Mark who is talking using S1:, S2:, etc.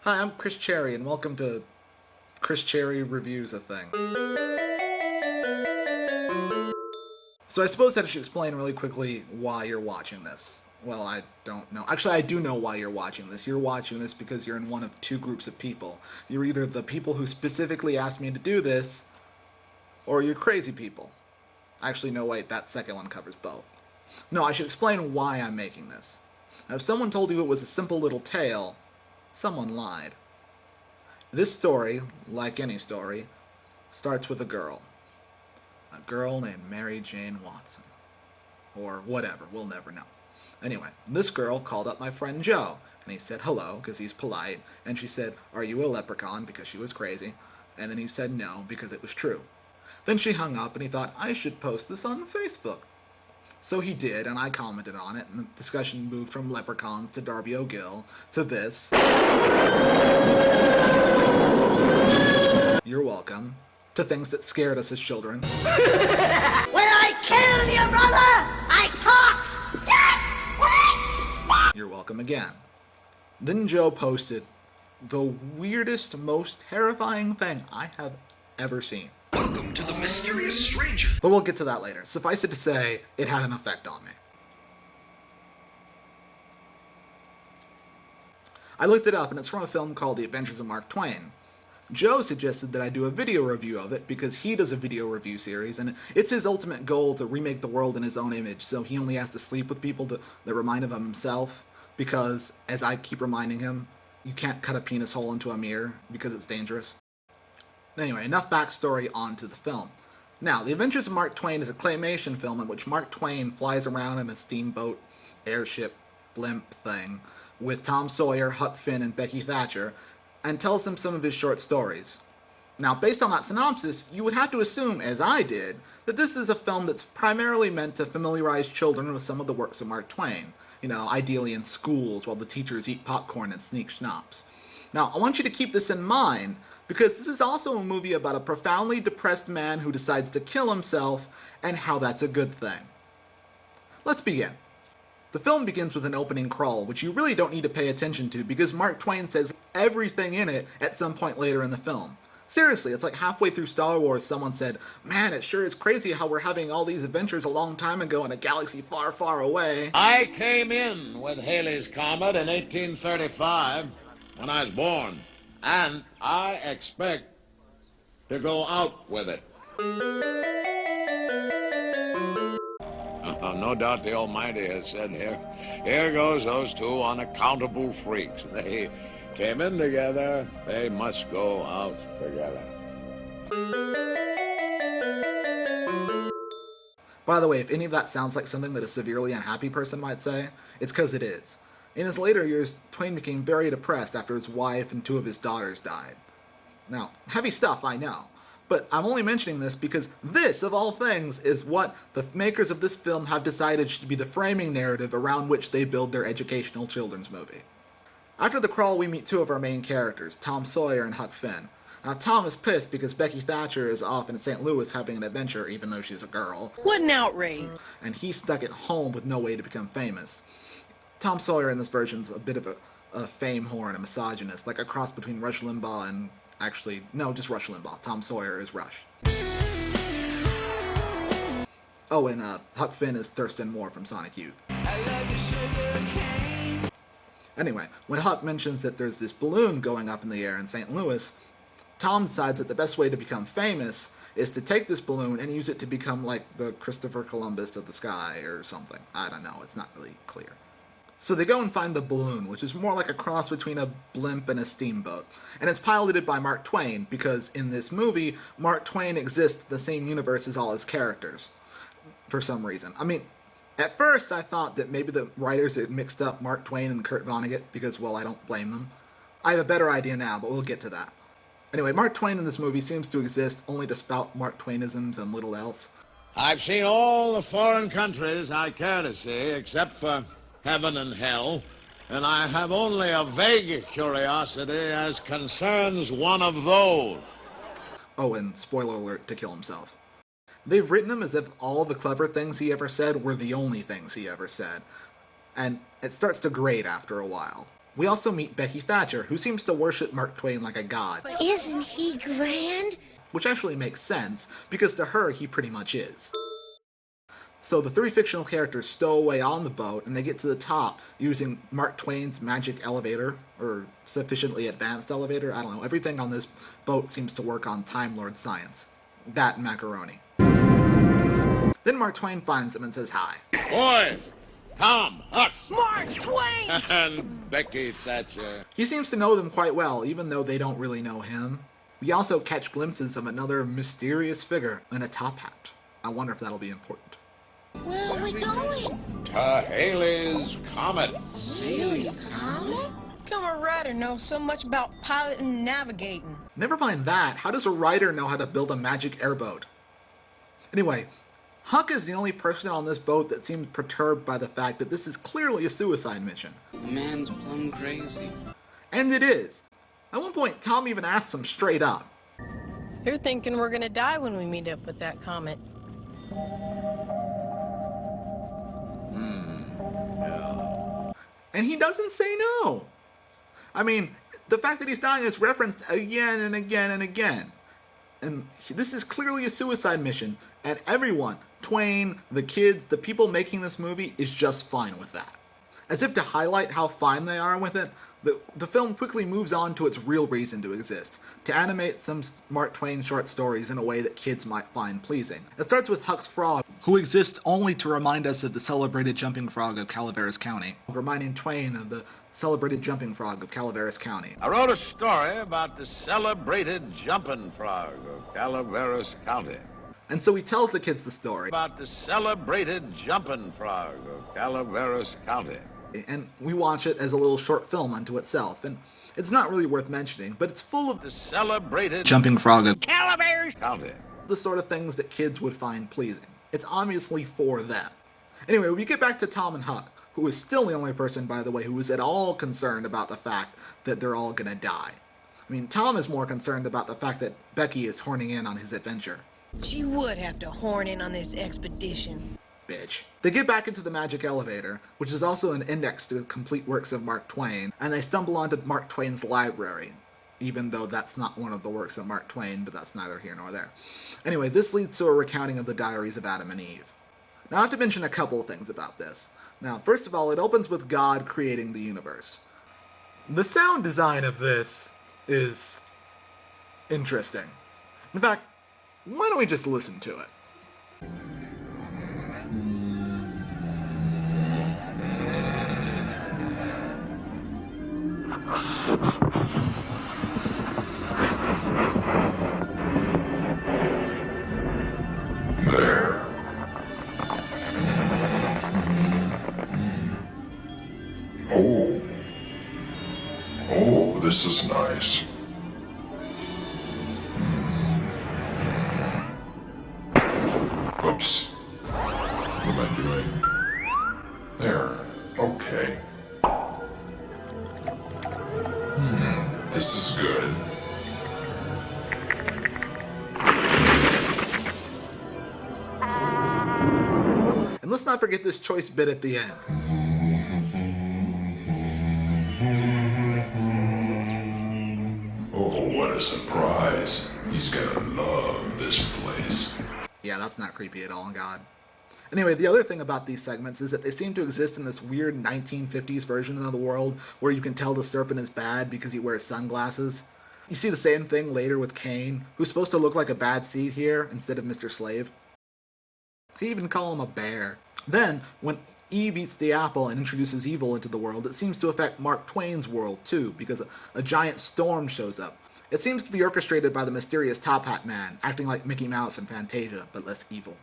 S1: Hi, I'm Chris Cherry, and welcome to Chris Cherry Reviews a Thing. So I suppose I should explain really quickly why you're watching this. Well, I don't know. Actually, I do know why you're watching this. You're watching this because you're in one of two groups of people. You're either the people who specifically asked me to do this, or you're crazy people. Actually, no, wait, that second one covers both. No, I should explain why I'm making this. Now, if someone told you it was a simple little tale, someone lied. This story, like any story, starts with a girl. A girl named Mary Jane Watson. Or whatever, we'll never know. Anyway, this girl called up my friend Joe, and he said hello, because he's polite, and she said, "Are you a leprechaun?" because she was crazy, and then he said no, because it was true. Then she hung up, and he thought, I should post this on Facebook. So he did, and I commented on it, and the discussion moved from leprechauns to Darby O'Gill to this. You're welcome. To things that scared us as children.
S2: When I kill your brother, I talk! Yes!
S1: You're welcome again. Then Joe posted the weirdest, most terrifying thing I have ever seen.
S3: Welcome to the mysterious stranger.
S1: But we'll get to that later. Suffice it to say, it had an effect on me. I looked it up, and it's from a film called The Adventures of Mark Twain. Joe suggested that I do a video review of it because he does a video review series, and it's his ultimate goal to remake the world in his own image, so he only has to sleep with people that remind him of himself, because, as I keep reminding him, you can't cut a penis hole into a mirror because it's dangerous. Anyway, enough backstory onto the film. Now, The Adventures of Mark Twain is a claymation film in which Mark Twain flies around in a steamboat, airship, blimp thing, with Tom Sawyer, Huck Finn, and Becky Thatcher, and tells them some of his short stories. Now, based on that synopsis, you would have to assume, as I did, that this is a film that's primarily meant to familiarize children with some of the works of Mark Twain, ideally in schools while the teachers eat popcorn and sneak schnapps. Now, I want you to keep this in mind, because this is also a movie about a profoundly depressed man who decides to kill himself, and how that's a good thing. Let's begin. The film begins with an opening crawl, which you really don't need to pay attention to because Mark Twain says everything in it at some point later in the film. Seriously, it's like halfway through Star Wars someone said, "Man, it sure is crazy how we're having all these adventures a long time ago in a galaxy far, far away."
S4: I came in with Halley's Comet in 1835 when I was born, and I expect to go out with it. No doubt the Almighty has said, here goes those two unaccountable freaks. They came in together, they must go out together.
S1: By the way, if any of that sounds like something that a severely unhappy person might say, it's because it is. In his later years, Twain became very depressed after his wife and two of his daughters died. Now, heavy stuff, I know. But I'm only mentioning this because this, of all things, is what the makers of this film have decided should be the framing narrative around which they build their educational children's movie. After the crawl, we meet two of our main characters, Tom Sawyer and Huck Finn. Now, Tom is pissed because Becky Thatcher is off in St. Louis having an adventure, even though she's a girl.
S2: What an outrage!
S1: And he's stuck at home with no way to become famous. Tom Sawyer in this version is a bit of a fame whore and a misogynist, like a cross between Rush Limbaugh and... Actually, no, just Rush Limbaugh. Tom Sawyer is Rush. Oh, and Huck Finn is Thurston Moore from Sonic Youth. Anyway, when Huck mentions that there's this balloon going up in the air in St. Louis, Tom decides that the best way to become famous is to take this balloon and use it to become like the Christopher Columbus of the sky or something. I don't know, it's not really clear. So they go and find the balloon, which is more like a cross between a blimp and a steamboat. And it's piloted by Mark Twain, because in this movie, Mark Twain exists in the same universe as all his characters. For some reason. I mean, at first I thought that maybe the writers had mixed up Mark Twain and Kurt Vonnegut, because, well, I don't blame them. I have a better idea now, but we'll get to that. Anyway, Mark Twain in this movie seems to exist only to spout Mark Twainisms and little else.
S4: I've seen all the foreign countries I care to see, except for heaven and hell, and I have only a vague curiosity as concerns one of those.
S1: Oh, and spoiler alert, to kill himself. They've written him as if all the clever things he ever said were the only things he ever said, and it starts to grate after a while. We also meet Becky Thatcher, who seems to worship Mark Twain like a god,
S2: Isn't he grand?
S1: which actually makes sense, because to her, he pretty much is. So the three fictional characters stow away on the boat, and they get to the top using Mark Twain's magic elevator, or sufficiently advanced elevator, I don't know. Everything on this boat seems to work on Time Lord science. That and macaroni. Then Mark Twain finds them and says hi.
S4: Boys, Tom, Huck,
S2: Mark Twain!
S4: and Becky Thatcher.
S1: He seems to know them quite well, even though they don't really know him. We also catch glimpses of another mysterious figure in a top hat. I wonder if that'll be important.
S2: Where are we going?
S4: To Haley's Comet.
S2: Haley's Comet?
S5: Come a writer knows so much about piloting and navigating.
S1: Never mind that, how does a writer know how to build a magic airboat? Anyway, Huck is the only person on this boat that seems perturbed by the fact that this is clearly a suicide mission.
S6: The man's plumb crazy.
S1: And it is. At one point, Tom even asks him straight up.
S5: You're thinking we're gonna die when we meet up with that comet.
S1: And he doesn't say no. I mean, the fact that he's dying is referenced again and again and again. And this is clearly a suicide mission, and everyone, Twain, the kids, the people making this movie, is just fine with that. As if to highlight how fine they are with it, the film quickly moves on to its real reason to exist, to animate some Mark Twain short stories in a way that kids might find pleasing. It starts with Huck's frog, who exists only to remind us of the celebrated jumping frog of Calaveras County, reminding Twain of the celebrated jumping frog of Calaveras County.
S4: I wrote a story about the celebrated jumping frog of Calaveras County.
S1: And so he tells the kids the story,
S4: About the celebrated jumping frog of Calaveras County.
S1: and we watch it as a little short film unto itself, and it's not really worth mentioning, but it's full of
S4: The celebrated
S1: jumping frog of
S4: Calaveras County.
S1: the sort of things that kids would find pleasing. It's obviously for them. Anyway, we get back to Tom and Huck, who is still the only person, by the way, who is at all concerned about the fact that they're all gonna die. I mean, Tom is more concerned about the fact that Becky is horning in on his adventure.
S5: She would have to horn in on this expedition.
S1: Bitch. They get back into the magic elevator, which is also an index to complete works of Mark Twain, and they stumble onto Mark Twain's library, even though that's not one of the works of Mark Twain, but that's neither here nor there. Anyway, this leads to a recounting of the diaries of Adam and Eve. Now, I have to mention a couple of things about this. Now, first of all, it opens with God creating the universe. The sound design of this is interesting. In fact, why don't we just listen to it?
S7: There. Oh. Oh, this is nice. Oops. What am I doing? There. Okay. This is good.
S1: And let's not forget this choice bit at the end.
S7: Oh, what a surprise. He's gonna love this place.
S1: Yeah, that's not creepy at all, God. Anyway, the other thing about these segments is that they seem to exist in this weird 1950s version of the world where you can tell the serpent is bad because he wears sunglasses. You see the same thing later with Cain, who's supposed to look like a bad seed here instead of Mr. Slave. They even call him a bear. Then, when Eve eats the apple and introduces evil into the world, it seems to affect Mark Twain's world too, because a giant storm shows up. It seems to be orchestrated by the mysterious Top Hat Man, acting like Mickey Mouse and Fantasia, but less evil.